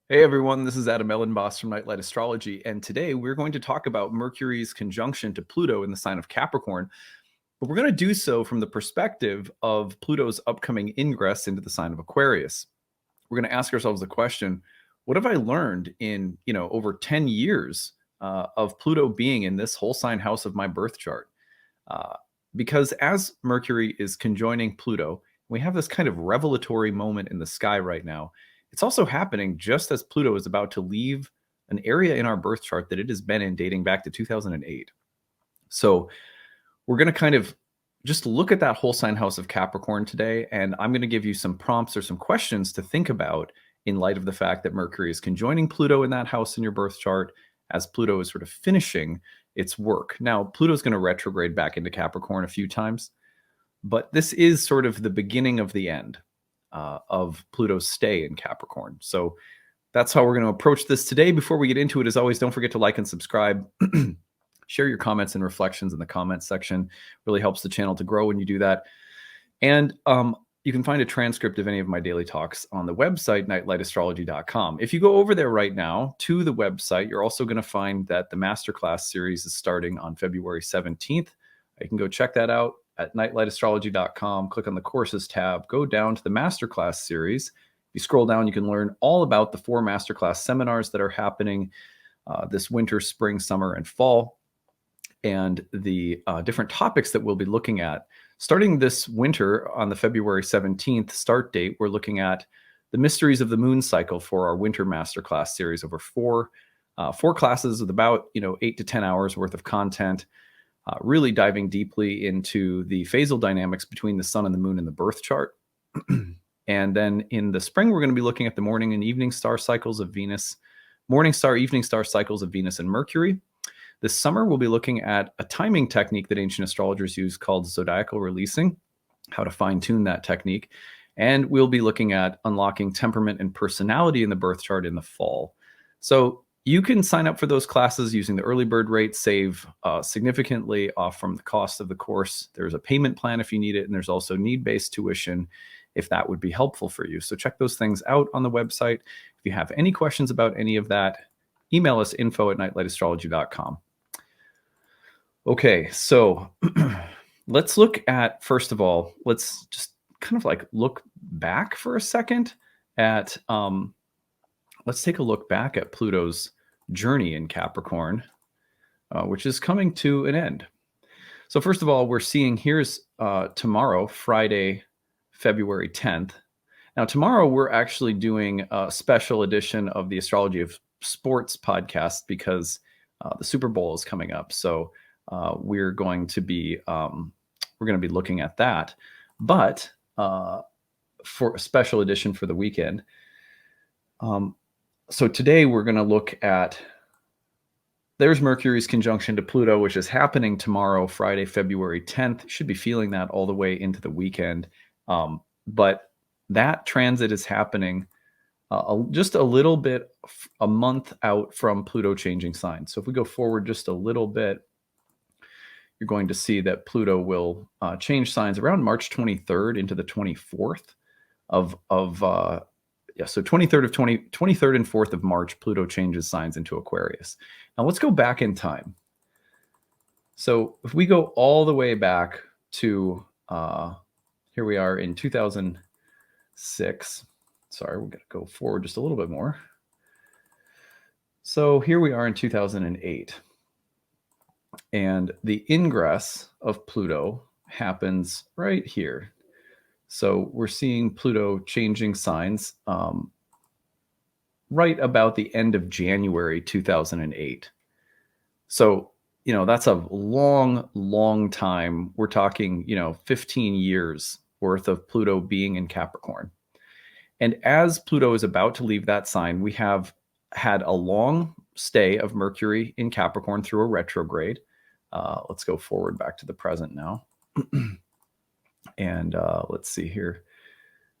Hey everyone, this is Elenbaas from Nightlight Astrology, and today we're going to talk about Mercury's conjunction to Pluto in the sign of Capricorn, but we're going to do so from the perspective of Pluto's upcoming ingress into the sign of Aquarius. We're going to ask ourselves the question, what have I learned in, over 10 years of Pluto being in this whole sign house of my birth chart? Uh, because as Mercury is conjoining Pluto, we have this kind of revelatory moment in the sky right now. It's also happening just as Pluto is about to leave an area in our birth chart that it has been in dating back to 2008. So we're going to kind of just look at that whole sign house of Capricorn today, and I'm going to give you some prompts or some questions to think about in light of the fact that Mercury is conjoining Pluto in that house in your birth chart as Pluto is sort of finishing its work. Now, Pluto's going to retrograde back into Capricorn a few times, but this is sort of the beginning of the end of Pluto's stay in Capricorn. So that's how we're going to approach this today. Before we get into it, as always, don't forget to like and subscribe. Share your comments and reflections in the comments section. Really helps the channel to grow when you do that. And you can find a transcript of any of my daily talks on the website, nightlightastrology.com. If you go over there right now to the website, you're also going to find that the masterclass series is starting on February 17th. You can go check that out at nightlightastrology.com. Click on the courses tab, go down to the masterclass series. If you scroll down, you can learn all about the 4 masterclass seminars that are happening this winter, spring, summer, and fall, and the different topics that we'll be looking at. Starting this winter on the February 17th start date, we're looking at the mysteries of the moon cycle for our winter masterclass series over 4 classes with about 8 to 10 hours worth of content, really diving deeply into the phasal dynamics between the sun and the moon in the birth chart. And then in the spring, we're going to be looking at the morning and evening star cycles of Venus, morning star, evening star cycles of Venus and Mercury. This summer, we'll be looking at a timing technique that ancient astrologers use called zodiacal releasing, how to fine-tune that technique. And we'll be looking at unlocking temperament and personality in the birth chart in the fall. So you can sign up for those classes using the early bird rate, save significantly off from the cost of the course. There's a payment plan if you need it, and there's also need-based tuition if that would be helpful for you. So check those things out on the website. If you have any questions about any of that, email us info@nightlightastrology.com. Okay, so let's look at, first of all, let's just kind of like look back for a second at, let's take a look back at Pluto's journey in Capricorn, which is coming to an end. So first of all, we're seeing here's tomorrow, Friday, February 10th. Now, tomorrow we're actually doing a special edition of the Astrology of Sports podcast because the Super Bowl is coming up. So we're going to be looking at that, but for a special edition for the weekend. So today we're going to look at, there's Mercury's conjunction to Pluto, which is happening tomorrow, Friday, February 10th. You should be feeling that all the way into the weekend. But that transit is happening just a little bit, a month out from Pluto changing signs. So if we go forward just a little bit, you're going to see that Pluto will change signs around March 23rd into the 24th so 23rd and 4th of March, Pluto changes signs into Aquarius. Now let's go back in time. So if we go all the way back to, here we are in 2006. Sorry, we're going to go forward just a little bit more. So here we are in 2008. And the ingress of Pluto happens right here. So we're seeing Pluto changing signs right about the end of January 2008. So, that's a long, long time. We're talking, 15 years worth of Pluto being in Capricorn. And as Pluto is about to leave that sign, we have had a long stay of Mercury in Capricorn through a retrograde. Let's go forward back to the present now. And let's see here.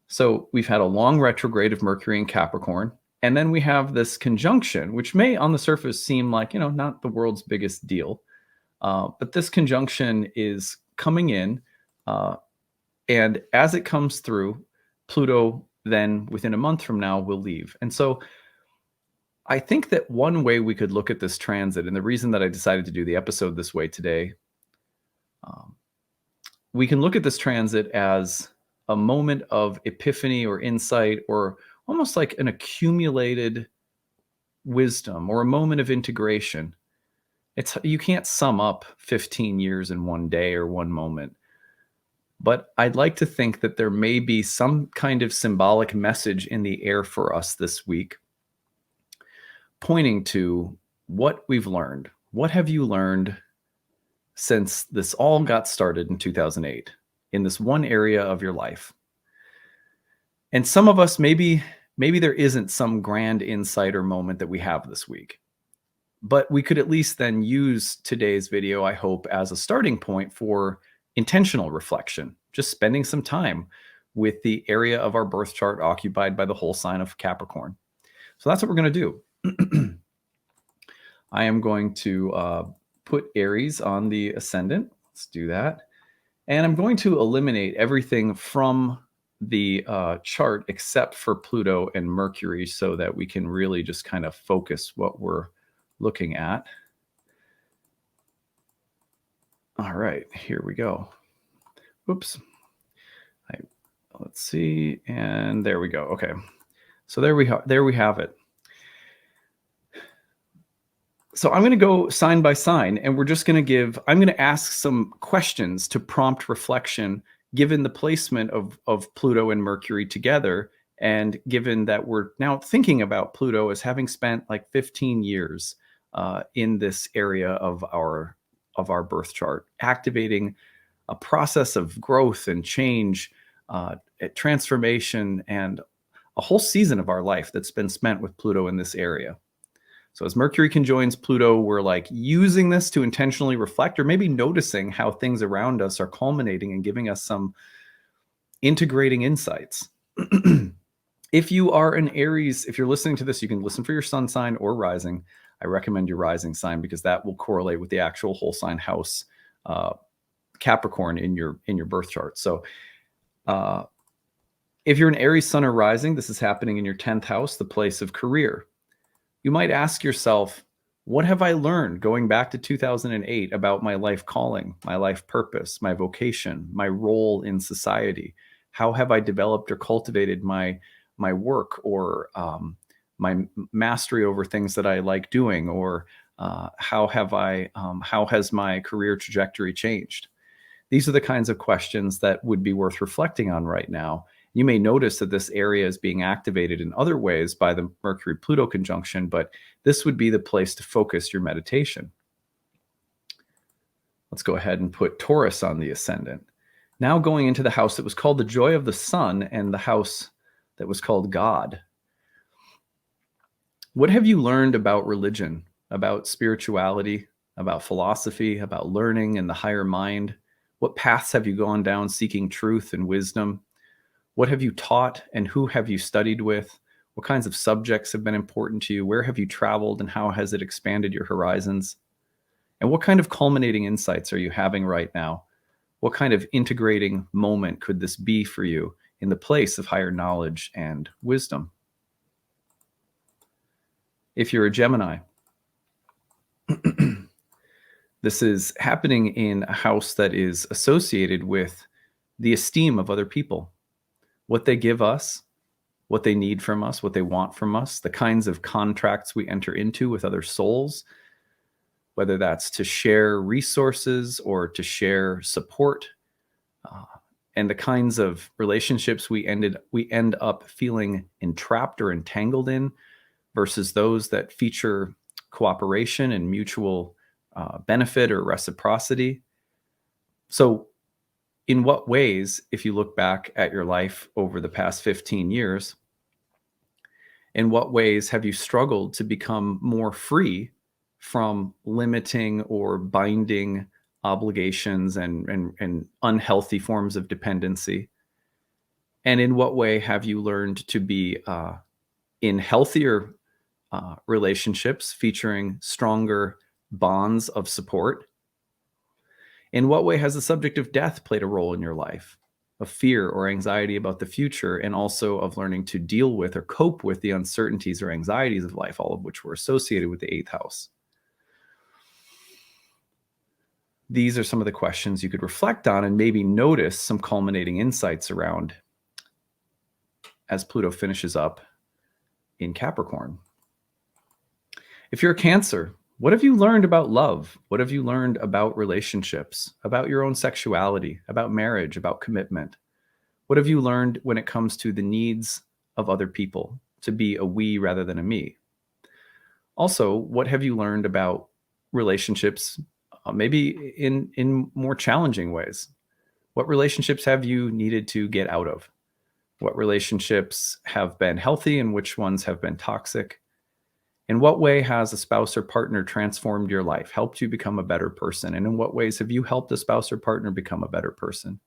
So we've had a long retrograde of Mercury in Capricorn. And then we have this conjunction, which may on the surface seem like, not the world's biggest deal. But this conjunction is coming in. And as it comes through, Pluto then within a month from now will leave. And so I think that one way we could look at this transit, and the reason that I decided to do the episode this way today, um, we can look at this transit as a moment of epiphany or insight, or almost like an accumulated wisdom or a moment of integration. You can't sum up 15 years in one day or one moment. But I'd like to think that there may be some kind of symbolic message in the air for us this week, pointing to what we've learned. What have you learned since this all got started in 2008 in this one area of your life? And some of us, maybe there isn't some grand insight or moment that we have this week, but we could at least then use today's video, I hope, as a starting point for intentional reflection, just spending some time with the area of our birth chart occupied by the whole sign of Capricorn. So that's what we're going to do. I am going to put Aries on the ascendant. Let's do that. And I'm going to eliminate everything from the chart except for Pluto and Mercury so that we can really just kind of focus what we're looking at. All right, here we go. Oops. Let's see, and there we go. Okay, so there we have it. So I'm going to go sign by sign, and we're just going to I'm going to ask some questions to prompt reflection, given the placement of Pluto and Mercury together, and given that we're now thinking about Pluto as having spent like 15 years in this area of our birth chart, activating a process of growth and change, transformation, and a whole season of our life that's been spent with Pluto in this area. So as Mercury conjoins Pluto, we're like using this to intentionally reflect, or maybe noticing how things around us are culminating and giving us some integrating insights. If you are an Aries, if you're listening to this, you can listen for your sun sign or rising. I recommend your rising sign because that will correlate with the actual whole sign house Capricorn in your birth chart. So if you're an Aries sun or rising, this is happening in your 10th house, the place of career. You might ask yourself, what have I learned going back to 2008 about my life calling, my life purpose, my vocation, my role in society? How have I developed or cultivated my work, or my mastery over things that I like doing, or how has my career trajectory changed? These are the kinds of questions that would be worth reflecting on right now. You may notice that this area is being activated in other ways by the Mercury-Pluto conjunction, but this would be the place to focus your meditation. Let's go ahead and put Taurus on the ascendant. Now going into the house that was called the joy of the sun and the house that was called God. What have you learned about religion, about spirituality, about philosophy, about learning and the higher mind? What paths have you gone down seeking truth and wisdom? What have you taught, and who have you studied with? What kinds of subjects have been important to you? Where have you traveled, and how has it expanded your horizons? And what kind of culminating insights are you having right now? What kind of integrating moment could this be for you in the place of higher knowledge and wisdom? If you're a Gemini, this is happening in a house that is associated with the esteem of other people, what they give us, what they need from us, what they want from us, the kinds of contracts we enter into with other souls, whether that's to share resources or to share support, and the kinds of relationships we end up feeling entrapped or entangled in versus those that feature cooperation and mutual benefit or reciprocity. So in what ways, if you look back at your life over the past 15 years, in what ways have you struggled to become more free from limiting or binding obligations and unhealthy forms of dependency? And in what way have you learned to be in healthier relationships featuring stronger bonds of support? In what way has the subject of death played a role in your life? of fear or anxiety about the future, and also of learning to deal with or cope with the uncertainties or anxieties of life, all of which were associated with the 8th house. These are some of the questions you could reflect on and maybe notice some culminating insights around as Pluto finishes up in Capricorn. If you're a Cancer, what have you learned about love? What have you learned about relationships, about your own sexuality, about marriage, about commitment? What have you learned when it comes to the needs of other people, to be a we rather than a me? Also, what have you learned about relationships, maybe in more challenging ways? What relationships have you needed to get out of? What relationships have been healthy and which ones have been toxic? In what way has a spouse or partner transformed your life, helped you become a better person? And in what ways have you helped a spouse or partner become a better person?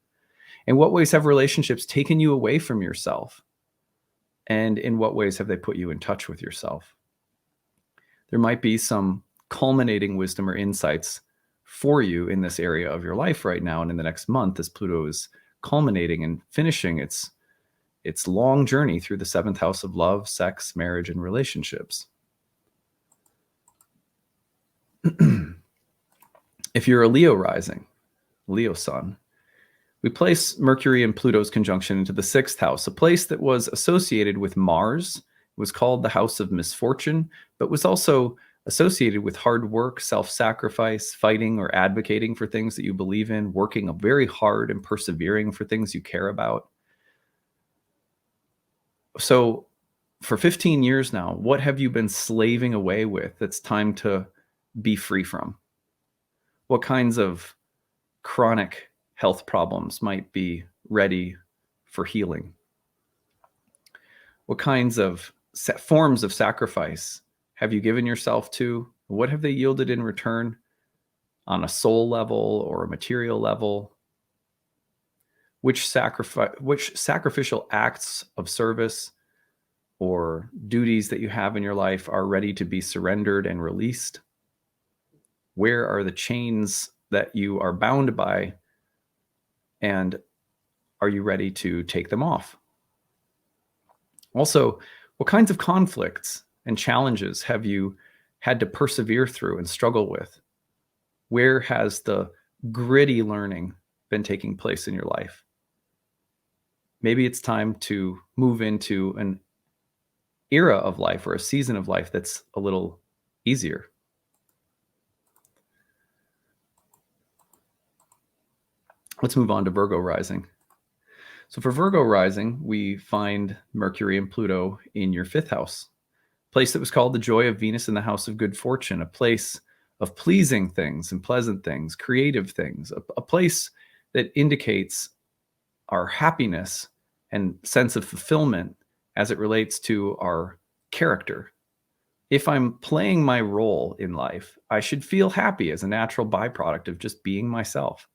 In what ways have relationships taken you away from yourself? And in what ways have they put you in touch with yourself? There might be some culminating wisdom or insights for you in this area of your life right now and in the next month as Pluto is culminating and finishing its long journey through the 7th house of love, sex, marriage, and relationships. If you're a Leo rising, Leo sun, we place Mercury and Pluto's conjunction into the 6th house, a place that was associated with Mars. It was called the house of misfortune, but was also associated with hard work, self-sacrifice, fighting or advocating for things that you believe in, working very hard and persevering for things you care about. So for 15 years now, what have you been slaving away with that's time to be free from? What kinds of chronic health problems might be ready for healing? What kinds of forms of sacrifice have you given yourself to? What have they yielded in return on a soul level or a material level? Which sacrificial acts of service or duties that you have in your life are ready to be surrendered and released? Where are the chains that you are bound by, and are you ready to take them off? Also, what kinds of conflicts and challenges have you had to persevere through and struggle with? Where has the gritty learning been taking place in your life? Maybe it's time to move into an era of life or a season of life that's a little easier. Let's move on to Virgo rising. So for Virgo rising, we find Mercury and Pluto in your 5th house, a place that was called the joy of Venus in the house of good fortune, a place of pleasing things and pleasant things, creative things, a place that indicates our happiness and sense of fulfillment as it relates to our character. If I'm playing my role in life, I should feel happy as a natural byproduct of just being myself.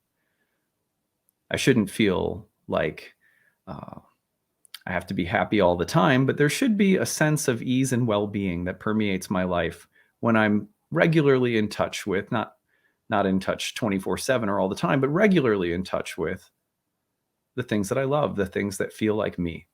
I shouldn't feel like I have to be happy all the time, but there should be a sense of ease and well-being that permeates my life when I'm regularly in touch with, not in touch 24/7 or all the time, but regularly in touch with the things that I love, the things that feel like me.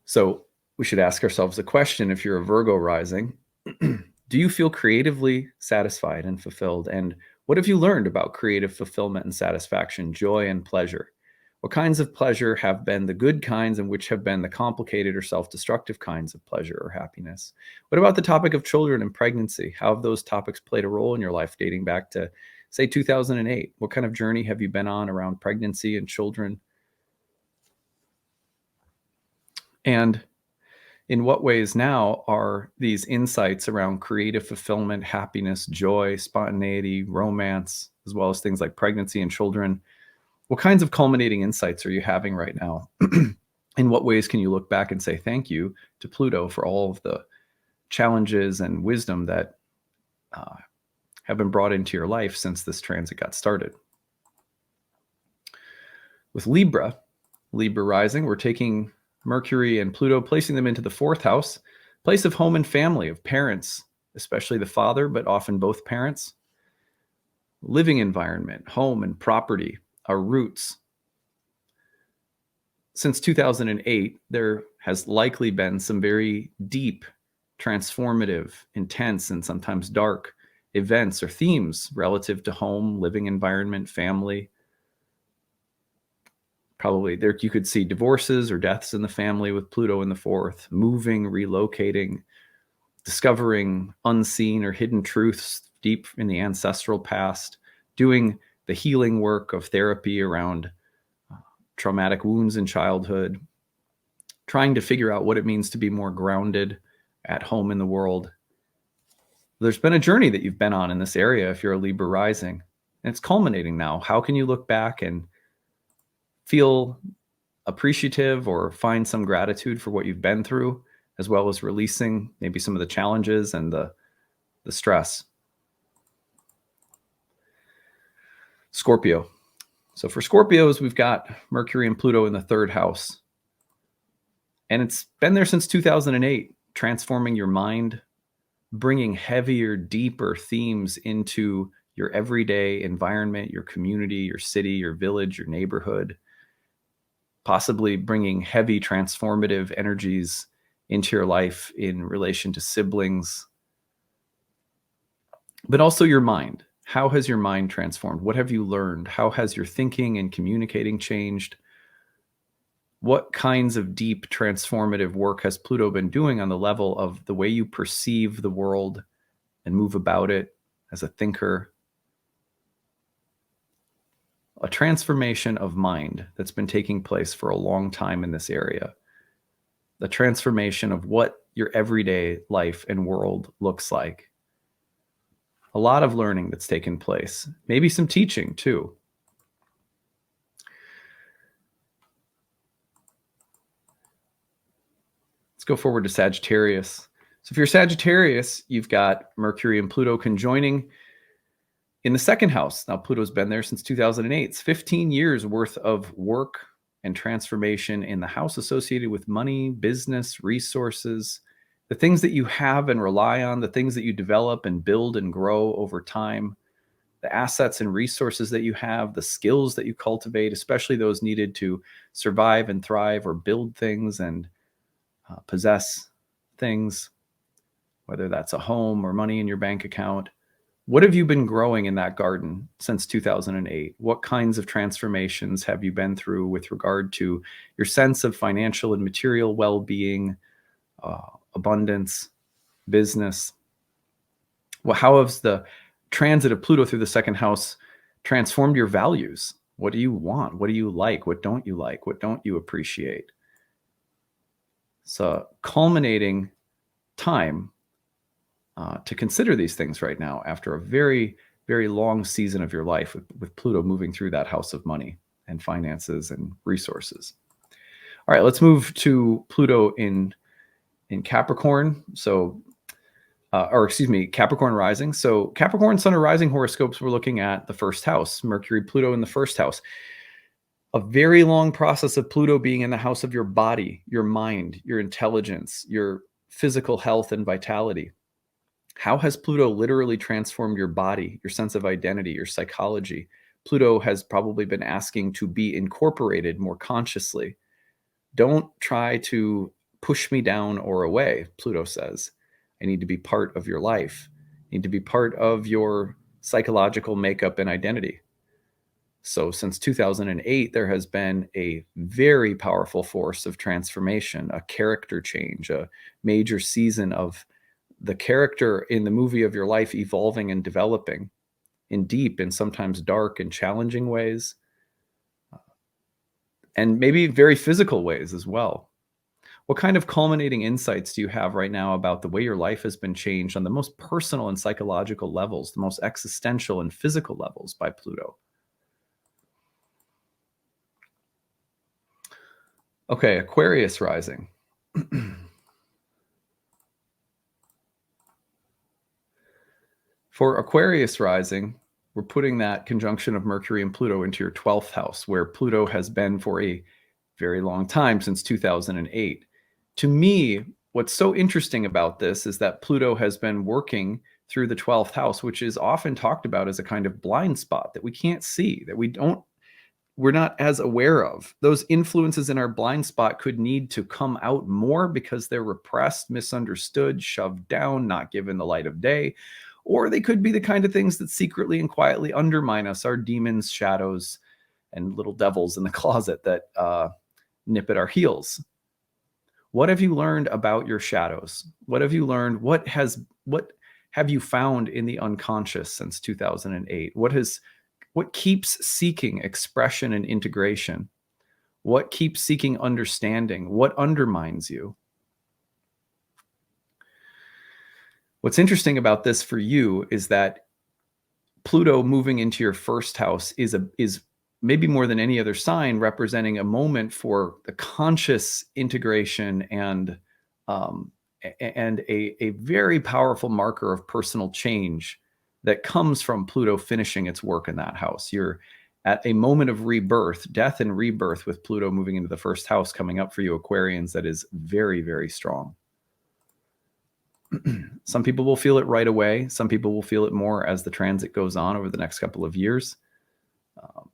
So we should ask ourselves a question: if you're a Virgo rising, do you feel creatively satisfied and fulfilled? And what have you learned about creative fulfillment and satisfaction, joy and pleasure? What kinds of pleasure have been the good kinds and which have been the complicated or self-destructive kinds of pleasure or happiness? What about the topic of children and pregnancy? How have those topics played a role in your life dating back to, say, 2008? What kind of journey have you been on around pregnancy and children? And in what ways now are these insights around creative fulfillment, happiness, joy, spontaneity, romance, as well as things like pregnancy and children? What kinds of culminating insights are you having right now? In what ways can you look back and say thank you to Pluto for all of the challenges and wisdom that have been brought into your life since this transit got started? With Libra rising, we're taking Mercury and Pluto, placing them into the 4th house, place of home and family, of parents, especially the father, but often both parents, living environment, home and property, our roots. Since 2008, there has likely been some very deep, transformative, intense, and sometimes dark events or themes relative to home, living environment, family. Probably there you could see divorces or deaths in the family with Pluto in the fourth, moving, relocating, discovering unseen or hidden truths deep in the ancestral past, doing the healing work of therapy around traumatic wounds in childhood, trying to figure out what it means to be more grounded at home in the world. There's been a journey that you've been on in this area if you're a Libra rising, and it's culminating now. How can you look back and feel appreciative or find some gratitude for what you've been through, as well as releasing maybe some of the challenges and the stress? Scorpio. So for Scorpios, we've got Mercury and Pluto in the third house. And it's been there since 2008, transforming your mind, bringing heavier, deeper themes into your everyday environment, your community, your city, your village, your neighborhood, possibly bringing heavy transformative energies into your life in relation to siblings, but also your mind. How has your mind transformed? What have you learned? How has your thinking and communicating changed? What kinds of deep transformative work has Pluto been doing on the level of the way you perceive the world and move about it as a thinker? A transformation of mind that's been taking place for a long time in this area. The transformation of what your everyday life and world looks like. A lot of learning that's taken place. Maybe some teaching too. Let's go forward to Sagittarius. So if you're Sagittarius, you've got Mercury and Pluto conjoining in the second house. Now, Pluto's been there since 2008. It's 15 years worth of work and transformation in the house associated with money, business, resources, the things that you have and rely on, the things that you develop and build and grow over time, the assets and resources that you have, the skills that you cultivate, especially those needed to survive and thrive or build things and possess things, whether that's a home or money in your bank account. What have you been growing in that garden since 2008? What kinds of transformations have you been through with regard to your sense of financial and material well-being, abundance, business? Well, how has the transit of Pluto through the second house transformed your values? What do you want? What do you like? What don't you like? What don't you appreciate? It's a culminating time to consider these things right now after a very, very long season of your life with Pluto moving through that house of money and finances and resources. All right, let's move to Pluto in Capricorn. So, Capricorn rising. So Capricorn Sun or rising horoscopes, we're looking at the first house, Mercury, Pluto in the first house. A very long process of Pluto being in the house of your body, your mind, your intelligence, your physical health and vitality. How has Pluto literally transformed your body, your sense of identity, your psychology? Pluto has probably been asking to be incorporated more consciously. Don't try to push me down or away, Pluto says. I need to be part of your life. I need to be part of your psychological makeup and identity. So since 2008, there has been a very powerful force of transformation, a character change, a major season of the character in the movie of your life evolving and developing in deep and sometimes dark and challenging ways, and maybe very physical ways as well. What kind of culminating insights do you have right now about the way your life has been changed on the most personal and psychological levels, the most existential and physical levels by Pluto? Okay, Aquarius rising. For Aquarius rising, we're putting that conjunction of Mercury and Pluto into your 12th house, where Pluto has been for a very long time, since 2008. To me, what's so interesting about this is that Pluto has been working through the 12th house, which is often talked about as a kind of blind spot that we can't see, that we don't we're not as aware of. Those influences in our blind spot could need to come out more because they're repressed, misunderstood, shoved down, not given the light of day. Or they could be the kind of things that secretly and quietly undermine us, our demons, shadows, and little devils in the closet that nip at our heels. What have you learned about your shadows? What have you learned? What have you found in the unconscious since 2008? What keeps seeking expression and integration? What keeps seeking understanding? What undermines you? What's interesting about this for you is that Pluto moving into your first house is maybe more than any other sign representing a moment for the conscious integration and a very powerful marker of personal change that comes from Pluto finishing its work in that house. You're at a moment of rebirth, death and rebirth, with Pluto moving into the first house coming up for you Aquarians that is very, very strong. Some people will feel it right away. Some people will feel it more as the transit goes on over the next couple of years.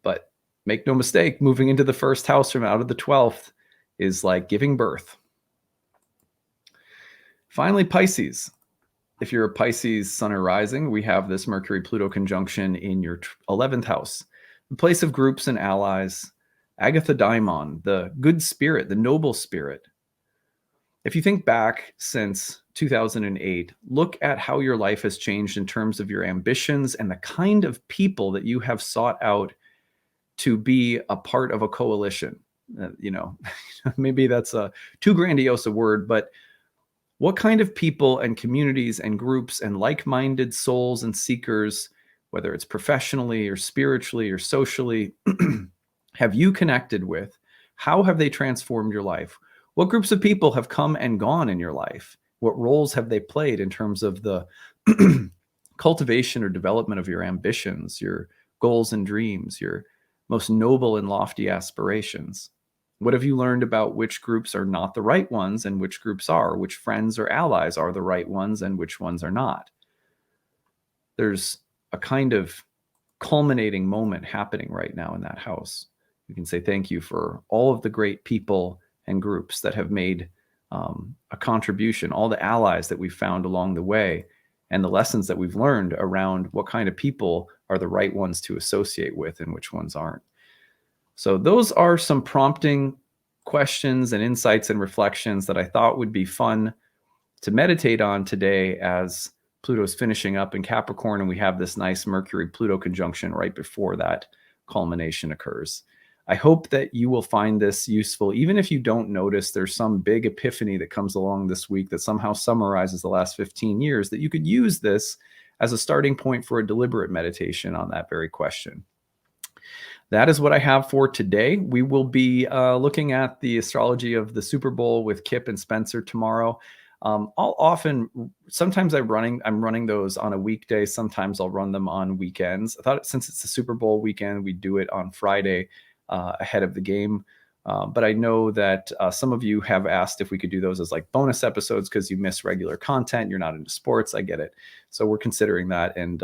But make no mistake, moving into the first house from out of the 12th is like giving birth. Finally, Pisces. If you're a Pisces sun or rising, we have this Mercury-Pluto conjunction in your 11th house, the place of groups and allies, Agatha Daimon, the good spirit, the noble spirit. If you think back since 2008, look at how your life has changed in terms of your ambitions and the kind of people that you have sought out to be a part of a coalition. Maybe that's too grandiose a word, but what kind of people and communities and groups and like-minded souls and seekers, whether it's professionally or spiritually or socially, have you connected with? How have they transformed your life? What groups of people have come and gone in your life? What roles have they played in terms of the cultivation or development of your ambitions, your goals and dreams, your most noble and lofty aspirations? What have you learned about which groups are not the right ones and which groups are? Which friends or allies are the right ones and which ones are not? There's a kind of culminating moment happening right now in that house. You can say thank you for all of the great people and groups that have made a contribution, all the allies that we've found along the way, and the lessons that we've learned around what kind of people are the right ones to associate with and which ones aren't. So those are some prompting questions and insights and reflections that I thought would be fun to meditate on today as Pluto's finishing up in Capricorn, and we have this nice Mercury-Pluto conjunction right before that culmination occurs. I hope that you will find this useful, even if you don't notice there's some big epiphany that comes along this week that somehow summarizes the last 15 years, that you could use this as a starting point for a deliberate meditation on that very question. That is what I have for today. We will be looking at the astrology of the Super Bowl with Kip and Spencer tomorrow. Sometimes I'm running those on a weekday. Sometimes I'll run them on weekends. I thought since it's the Super Bowl weekend, we'd do it on Friday ahead of the game. But I know that some of you have asked if we could do those as like bonus episodes because you miss regular content. You're not into sports. I get it. So we're considering that. And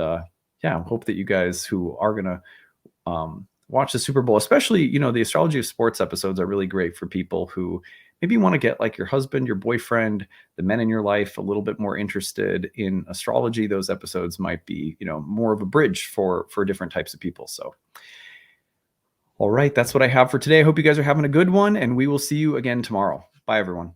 yeah, hope that you guys who are going to watch the Super Bowl, especially, the astrology of sports episodes are really great for people who maybe want to get like your husband, your boyfriend, the men in your life a little bit more interested in astrology. Those episodes might be, more of a bridge for different types of people. So, all right, that's what I have for today. I hope you guys are having a good one, and we will see you again tomorrow. Bye, everyone.